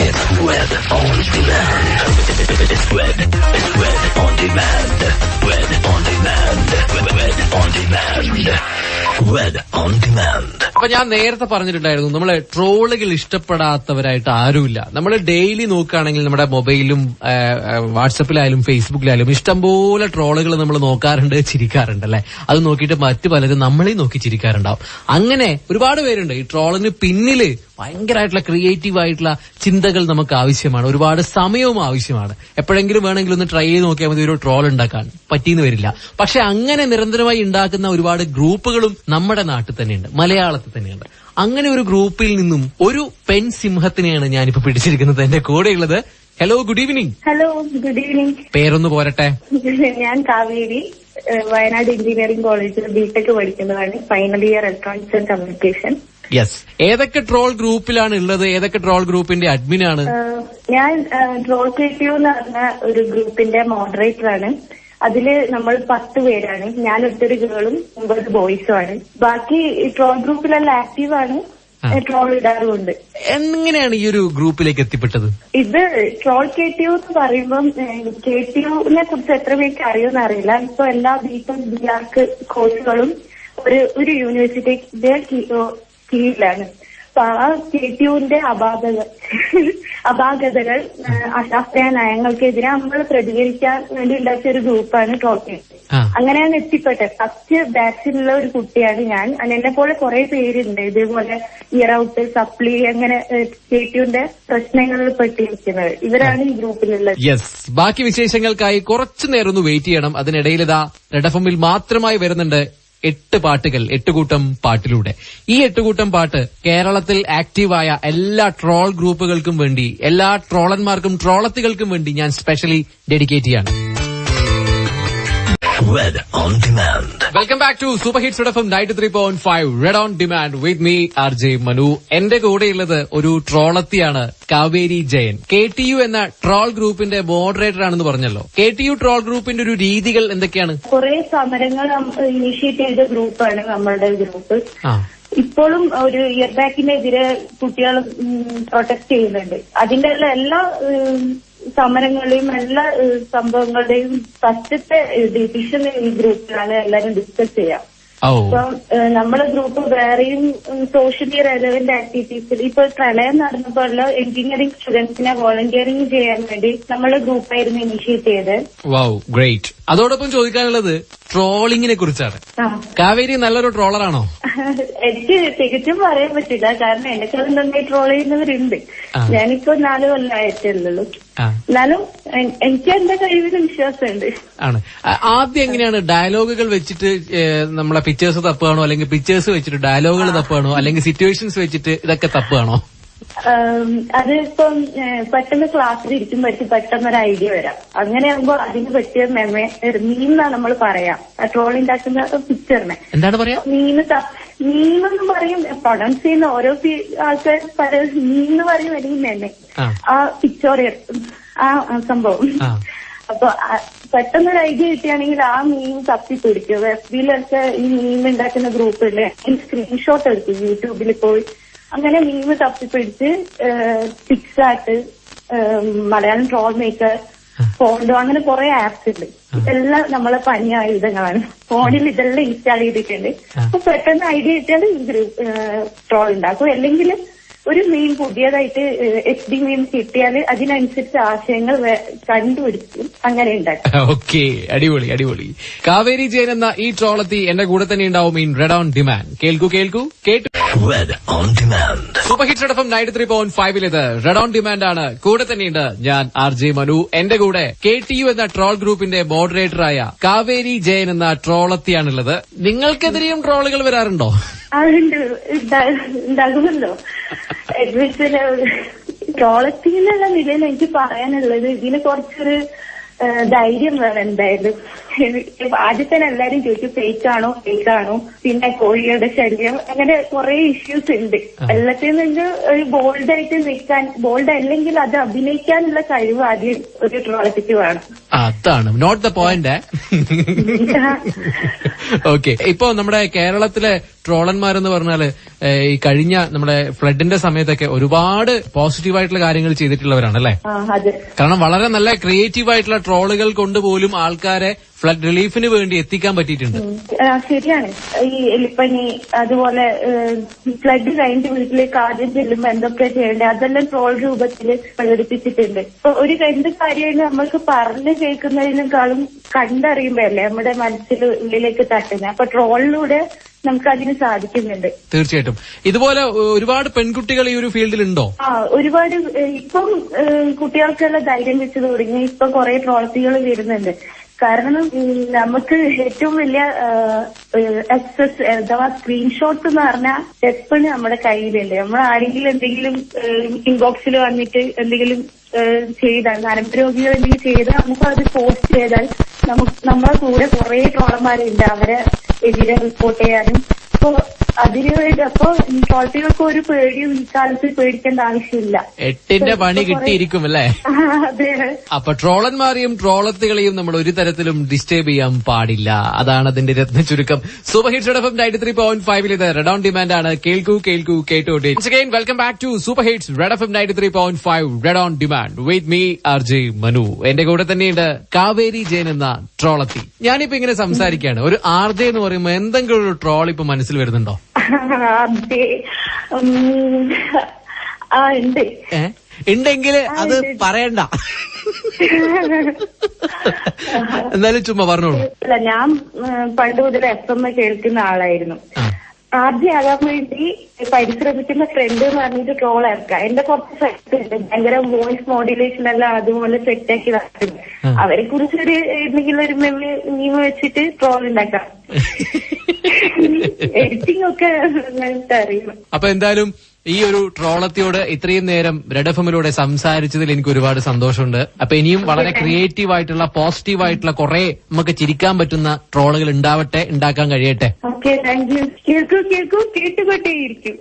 It's Red on Demand. It's Red on Demand. Red on Demand. Red on Demand. Red on Demand. അപ്പൊ ഞാൻ നേരത്തെ പറഞ്ഞിട്ടുണ്ടായിരുന്നു, നമ്മളെ ട്രോളുകൾ ഇഷ്ടപ്പെടാത്തവരായിട്ട് ആരുമില്ല. നമ്മൾ ഡെയിലി നോക്കുകയാണെങ്കിൽ നമ്മുടെ മൊബൈലും വാട്സപ്പിലായാലും ഫേസ്ബുക്കിലായാലും ഇഷ്ടംപോലെ ട്രോളുകൾ നമ്മൾ നോക്കാറുണ്ട്, ചിരിക്കാറുണ്ട് അല്ലെ. അത് നോക്കിയിട്ട് മറ്റു പലരും നമ്മളെയും നോക്കി ചിരിക്കാറുണ്ടാവും. അങ്ങനെ ഒരുപാട് പേരുണ്ട്. ഈ ട്രോളിന് പിന്നില് ഭയങ്കരമായിട്ടുള്ള ക്രിയേറ്റീവ് ആയിട്ടുള്ള ചിന്തകൾ നമുക്ക് ആവശ്യമാണ്, ഒരുപാട് സമയവും ആവശ്യമാണ്. എപ്പോഴെങ്കിലും വേണമെങ്കിലും ഒന്ന് ട്രൈ ചെയ്ത് നോക്കിയാൽ മതി ഒരു ട്രോൾ ഉണ്ടാക്കാൻ, പറ്റിയെന്ന് വരില്ല. പക്ഷെ അങ്ങനെ നിരന്തരമായി ഉണ്ടാക്കുന്ന ഒരുപാട് ഗ്രൂപ്പുകളും നമ്മുടെ നാട്ടിൽ തന്നെയുണ്ട്, മലയാളത്തിൽ തന്നെയുണ്ട്. അങ്ങനെ ഒരു ഗ്രൂപ്പിൽ നിന്നും ഒരു പെൺ സിംഹത്തിനെയാണ് ഞാനിപ്പോ പിടിച്ചിരിക്കുന്നത്. എന്റെ കൂടെയുള്ളത്. Hello, good evening. Hello, good evening. പേരൊന്ന് പോരട്ടെ. ഞാൻ കാവേരി, വയനാട് എഞ്ചിനീയറിംഗ് കോളേജിൽ ബിടെക് പഠിക്കുന്നതാണ്. Final year electronics and communication. Yes. ഏതൊക്കെ ട്രോൾ ഗ്രൂപ്പിലാണ് ഉള്ളത്? ഏതൊക്കെ ട്രോൾ ഗ്രൂപ്പിന്റെ അഡ്മിനാണ്? ഞാൻ ട്രോൾ ക്രിയേറ്റീവ് എന്ന് പറഞ്ഞ ഒരു ഗ്രൂപ്പിന്റെ മോഡറേറ്ററാണ്. അതില് നമ്മൾ 10 പേരാണ്. ഞാൻ ഒറ്റൊരു ഗേളും 9 ബോയ്സും ആണ്. ബാക്കി ട്രോൾ ഗ്രൂപ്പിലെല്ലാം ആക്റ്റീവാണ്, ട്രോൾ ഇടാറുമുണ്ട്. എങ്ങനെയാണ് ഈ ഒരു ഗ്രൂപ്പിലേക്ക് എത്തിപ്പെട്ടത്? ഇത് ട്രോൾ ക്രിയേറ്റീവ് എന്ന് പറയുമ്പം ക്രിയേറ്റീവിനെ കുറിച്ച് എത്ര പേർക്ക് അറിയുമെന്ന് അറിയില്ല. ഇപ്പൊ എല്ലാ ബിടെക് ബിആർക്ക് കോഴ്സുകളും ഒരു യൂണിവേഴ്സിറ്റിയുടെ കീഴിലാണ്. അപ്പൊ ആ ക്രിയേറ്റീവിന്റെ അപാകതകൾ, അശാസ്ത്രീയ നയങ്ങൾക്കെതിരെ നമ്മൾ പ്രതികരിക്കാൻ വേണ്ടി ഉണ്ടാക്കിയ ഒരു ഗ്രൂപ്പാണ് ട്രോൾ ക്രിയേറ്റീവ്. അങ്ങനെയാണ് എത്തിപ്പെട്ടത്. ഫസ്റ്റ് ബാച്ചിലുള്ള ഒരു കുട്ടിയാണ് ഞാൻ. എന്നെ പോലെ കുറെ പേരുണ്ട് ഇതേപോലെ ഇയർ ഔട്ട്, സപ്ലി, അങ്ങനെ ക്രിയേറ്റീവിന്റെ പ്രശ്നങ്ങളിൽ പെട്ടിരിക്കുന്നത്. ഇവരാണ് ഈ ഗ്രൂപ്പിലുള്ളത്. യെസ്. ബാക്കി വിശേഷങ്ങൾക്കായി കുറച്ചു നേരം ഒന്ന് വെയിറ്റ് ചെയ്യണം. അതിനിടയിൽ ഇതാ റെഡ് എഫ്എമ്മിൽ മാത്രമായി വരുന്നുണ്ട് 8 പാട്ടുകൾ, 8 കൂട്ടം പാട്ടിലൂടെ. ഈ 8 കൂട്ടം പാട്ട് കേരളത്തിൽ ആക്റ്റീവായ എല്ലാ ട്രോൾ ഗ്രൂപ്പുകൾക്കും വേണ്ടി, എല്ലാ ട്രോളന്മാർക്കും ട്രോളത്തികൾക്കും വേണ്ടി ഞാൻ സ്പെഷ്യലി ഡെഡിക്കേറ്റ് ചെയ്യാണ്. Red on Demand. Welcome back to super hits FM 93.5 red on demand with me RJ Manu. എന്റെ കൂടെയുള്ളത് ഒരു ട്രോളത്തിയാണ്, കാവേരി ജയൻ. KTU എന്ന ട്രോൾ ഗ്രൂപ്പിന്റെ മോഡറേറ്റർ ആണെന്ന് പറഞ്ഞല്ലോ. KTU ട്രോൾ ഗ്രൂപ്പിന്റെ ഒരു രീതികൾ എന്തൊക്കെയാണ്? കുറെ സമരങ്ങൾ ഇനിഷ്യേറ്റ് ചെയ്ത ഗ്രൂപ്പാണ് നമ്മളുടെ ഗ്രൂപ്പ്. ഇപ്പോഴും ഒരു ഇയർ ബാക്കിനെതിരെ കുട്ടികൾ പ്രൊട്ടസ്റ്റ് ചെയ്യുന്നുണ്ട്. അതിന്റെ എല്ലാ സമരങ്ങളുടെയും എല്ലാ സംഭവങ്ങളുടെയും ഫസ്റ്റത്തെ ഡിസിഷൻ ഈ ഗ്രൂപ്പിലാണ് എല്ലാരും ഡിസ്കസ് ചെയ്യാം. ഇപ്പൊ നമ്മളെ ഗ്രൂപ്പ് വേറെയും സോഷ്യലി റെലവന്റ് ആക്ടിവിറ്റീസിൽ ഇപ്പൊ പ്രളയം നടന്നപ്പോഴുള്ള എഞ്ചിനീയറിംഗ് സ്റ്റുഡൻസിനെ വോളണ്ടിയറിംഗ് ചെയ്യാൻ വേണ്ടി നമ്മളെ ഗ്രൂപ്പായിരുന്നു ഇനിഷ്യേറ്റ് ചെയ്തത്. Wow, great. അതോടൊപ്പം ചോദിക്കാനുള്ളത് ട്രോളിങ്ങിനെ കുറിച്ചാണ്. കാവേരി നല്ലൊരു ട്രോളറാണോ? എനിക്ക് തികച്ചും പറയാൻ പറ്റില്ല, കാരണം എന്നെക്കാളും നന്നായി ട്രോൾ ചെയ്യുന്നവരുണ്ട്. ഞാനിപ്പോ 4 കൊല്ലമായിട്ടുള്ളൂ. എന്നാലും എനിക്ക് എന്റെ കഴിവിന് വിശ്വാസമുണ്ട്. ആണ്. ആദ്യം എങ്ങനെയാണ് ഡയലോഗുകൾ വെച്ചിട്ട് നമ്മളെ പിക്ചേഴ്സ് തപ്പാണോ, അല്ലെങ്കിൽ പിക്ചേഴ്സ് വെച്ചിട്ട് ഡയലോഗുകൾ തപ്പാണോ, അല്ലെങ്കിൽ സിറ്റുവേഷൻസ് വെച്ചിട്ട് ഇതൊക്കെ തപ്പാണോ? അതിപ്പം പെട്ടെന്ന് ക്ലാസ്സിൽ ഇരിക്കുമ്പോഴേക്കും പെട്ടെന്നൊരു ഐഡിയ വരാം. അങ്ങനെയാകുമ്പോ അതിന് പറ്റിയ മീമെന്നാണ് നമ്മൾ പറയാം. ട്രോൾ ഉണ്ടാക്കുന്ന പിക്ചറിനെ എന്താണ് പറയാ? മീമെന്ന് പറയും. പ്രൊണൗൺസ് ചെയ്യുന്ന ഓരോ ആൾക്കാർ മീമെന്ന് പറയും, അല്ലെങ്കിൽ മെമ്മെ, ആ പിക്ചോറിയർ, ആ സംഭവം. അപ്പൊ പെട്ടെന്നൊരു ഐഡിയ കിട്ടുകയാണെങ്കിൽ ആ മീം തപ്പിപ്പിടിക്കും. FBയിലൊക്കെ ഈ മീം ഉണ്ടാക്കുന്ന ഗ്രൂപ്പില്ലേ, സ്ക്രീൻഷോട്ട് എടുക്കും യൂട്യൂബിൽ പോയി. അങ്ങനെ മീം തപ്പിപ്പിടിച്ച് പിക്സാർട്ട്, മലയാളം ട്രോൾ മേക്കർ, ഫോണ്ടോ, അങ്ങനെ കുറെ ആപ്സ് ഉണ്ട്. ഇതെല്ലാം നമ്മളെ പണിയായുധങ്ങളാണ്. ഫോണിൽ ഇതെല്ലാം ഇൻസ്റ്റാൾ ചെയ്തിട്ടുണ്ട്. അപ്പൊ പെട്ടെന്ന് ഐഡിയ കിട്ടിയാൽ ട്രോൾ ഉണ്ടാക്കും. അല്ലെങ്കിൽ ഒരു മീം പുതിയതായിട്ട് HD മീം കിട്ടിയാൽ അതിനനുസരിച്ച് ആശയങ്ങൾ കണ്ടുപിടിക്കും, അങ്ങനെ ഉണ്ടാക്കും. ഓക്കെ, അടിപൊളി അടിപൊളി. കാവേരി ജയൻ എന്ന ഈ ട്രോളത്തി എന്റെ കൂടെ തന്നെ ഉണ്ടാവും ഇൻ റെഡ് ഓൺ ഡിമാൻഡ്. കേൾക്കൂ കേട്ടു. Red on Demand. Super hits FM 93.5 ഇത് റെഡ് ഓൺ ഡിമാൻഡ് ആണ്. കൂടെ തന്നെയുണ്ട് ഞാൻ RJ മനു. എന്റെ കൂടെ KTU എന്ന ട്രോൾ ഗ്രൂപ്പിന്റെ മോഡറേറ്ററായ കാവേരി ജയൻ എന്ന ട്രോളത്തിയാണുള്ളത്. നിങ്ങൾക്കെതിരെയും ട്രോളുകൾ വരാറുണ്ടോ? അതുണ്ട്, ഉണ്ടാകുമല്ലോ. ട്രോളത്തിനുള്ള നിലയിൽ എനിക്ക് പറയാനുള്ളത്, ഇതിന് കുറച്ചൊരു ധൈര്യം വേണം എന്തായാലും. ആദ്യത്തെ എല്ലാരും ചോദിച്ചു ഫേക്കാണോ, പിന്നെ കോഴിയുടെ ശല്യം, അങ്ങനെ കുറെ ഇഷ്യൂസ് ഉണ്ട്. എല്ലാത്തിൽ നിന്ന് ഒരു ബോൾഡായിട്ട് നിൽക്കാൻ, ബോൾഡ് അല്ലെങ്കിൽ അത് അഭിനയിക്കാനുള്ള കഴിവ് ആദ്യം ഒരു ട്രോളത്തിക്ക് വേണം. അതാണ് നോട്ട് ദ പോയിന്റ്. ഓക്കെ, ഇപ്പൊ നമ്മുടെ കേരളത്തിലെ ട്രോളന്മാരെന്ന് പറഞ്ഞാല് ഈ കഴിഞ്ഞ നമ്മുടെ ഫ്ലഡിന്റെ സമയത്തൊക്കെ ഒരുപാട് പോസിറ്റീവായിട്ടുള്ള കാര്യങ്ങൾ ചെയ്തിട്ടുള്ളവരാണല്ലേ? കാരണം വളരെ നല്ല ക്രിയേറ്റീവ് ആയിട്ടുള്ള ട്രോളുകൾ കൊണ്ടുപോലും ആൾക്കാരെ ഫ്ലഡ് റിലീഫിന് വേണ്ടി എത്തിക്കാൻ പറ്റിയിട്ടുണ്ട്. ശരിയാണ്. ഈ എലിപ്പനി അതുപോലെ ഫ്ലഡ് കഴിഞ്ഞ് വീട്ടിലേക്ക് ആദ്യം ചെല്ലുമ്പോ എന്തൊക്കെ ചെയ്യേണ്ടത് അതെല്ലാം ട്രോൾ രൂപത്തിൽ പ്രകടിപ്പിച്ചിട്ടുണ്ട്. ഇപ്പൊ ഒരു എന്ത് കാര്യമാണ് നമ്മൾക്ക് പറഞ്ഞു കേൾക്കുന്നതിനേക്കാളും കണ്ടറിയുമ്പോഴല്ലേ നമ്മുടെ മനസ്സിൽ ഉള്ളിലേക്ക് തട്ടുന്നത്. അപ്പൊ ട്രോളിലൂടെ നമുക്ക് അതിന് സാധിക്കുന്നുണ്ട്. തീർച്ചയായിട്ടും. ഇതുപോലെ ഒരുപാട് പെൺകുട്ടികൾ ഈ ഒരു ഫീൽഡിലുണ്ടോ? ഒരുപാട്. ഇപ്പം കുട്ടികൾക്കെല്ലാം ധൈര്യം വെച്ച് തുടങ്ങി. ഇപ്പൊ കുറെ ട്രോളത്തികൾ വരുന്നുണ്ട്. കാരണം നമുക്ക് ഏറ്റവും വലിയ എക്സസ് അഥവാ സ്ക്രീൻഷോട്ട് എന്ന് പറഞ്ഞാൽ എപ്പോഴും നമ്മുടെ കയ്യിലുണ്ട്. നമ്മൾ ആരെങ്കിലും എന്തെങ്കിലും ഇൻബോക്സിൽ വന്നിട്ട് എന്തെങ്കിലും ചെയ്താൽ, നരമ്പ് രോഗികൾ എന്തെങ്കിലും ചെയ്താൽ നമുക്ക് അത് പോസ്റ്റ് ചെയ്താൽ നമ്മളെ കൂടെ കുറെ ട്രോളന്മാരുണ്ട്. അവരെ എതിരെ റിപ്പോർട്ട് ചെയ്യാനും. അപ്പൊ അതിനുവേണ്ടി അപ്പൊ ട്രോളത്തികൾക്ക് ഒരു പേടിയും ഈ കാലത്ത് പേടിക്കേണ്ട ആവശ്യമില്ല. 8ന്റെ പണി കിട്ടിയിരിക്കും അല്ലേ? അതെ. അപ്പൊ ട്രോളന്മാരെയും ട്രോളത്തുകളെയും നമ്മൾ ഒരു തരത്തിലും ഡിസ്റ്റർബ് ചെയ്യാൻ പാടില്ല. അതാണ് അതിന്റെ രത്ന ചുരുക്കം. സൂപ്പർ ഹിറ്റ്സ് റെഡ് എഫ്എം 93.5 ഇത് റെഡ് ഓൺ ഡിമാൻഡ് ആണ്. കേൾക്കൂ കേട്ടോട്ടെ. Welcome back to super hits red FM 93.5 red on demand with me RJ Manu. എന്റെ കൂടെ തന്നെയുണ്ട് കാവേരി ജയൻ എന്ന ട്രോളത്തി. ഞാനിപ്പോ ഇങ്ങനെ സംസാരിക്കുകയാണ്. ഒരു RJ എന്ന് പറയുമ്പോൾ എന്തെങ്കിലും ഒരു ട്രോൾ ഇപ്പൊ മനസ്സിൽ വരുന്നുണ്ടോ? ഉണ്ടെങ്കിൽ അത് പറയണ്ട. എന്നാലും ചുമ്മാ പറഞ്ഞോളൂ. അല്ല, ഞാൻ പണ്ട് മുതൽ FM കേൾക്കുന്ന ആളായിരുന്നു. ആദ്യം ആകാൻ വേണ്ടി പരിശ്രമിക്കുന്ന ഫ്രണ്ട് എന്ന് പറഞ്ഞിട്ട് ട്രോൾ ഇറക്കാം. എന്റെ കുറച്ച് ഫ്രണ്ട്സ് ഉണ്ട്, ഭയങ്കര വോയിസ് മോഡുലേഷൻ എല്ലാം അതുപോലെ സെറ്റാക്കി നടത്തുന്നു. അവരെ കുറിച്ചൊരു എന്തെങ്കിലും ഒരു മീമ് വെച്ചിട്ട് ട്രോൾ ഉണ്ടാക്കാം. എഡിറ്റിംഗ് ഒക്കെ അറിയും. അപ്പൊ എന്തായാലും ഈ ഒരു ട്രോളത്തിയോട് ഇത്രയും നേരം റെഡ് എഫ്എമ്മിലൂടെ സംസാരിച്ചതിൽ എനിക്ക് ഒരുപാട് സന്തോഷമുണ്ട്. അപ്പൊ ഇനിയും വളരെ ക്രിയേറ്റീവ് ആയിട്ടുള്ള പോസിറ്റീവ് ആയിട്ടുള്ള കുറെ നമുക്ക് ചിരിക്കാൻ പറ്റുന്ന ട്രോളുകൾ ഉണ്ടാക്കാൻ കഴിയട്ടെ. Okay, thank you. കേൾക്കൂ കേട്ടുകൊണ്ടേയിരിക്കും.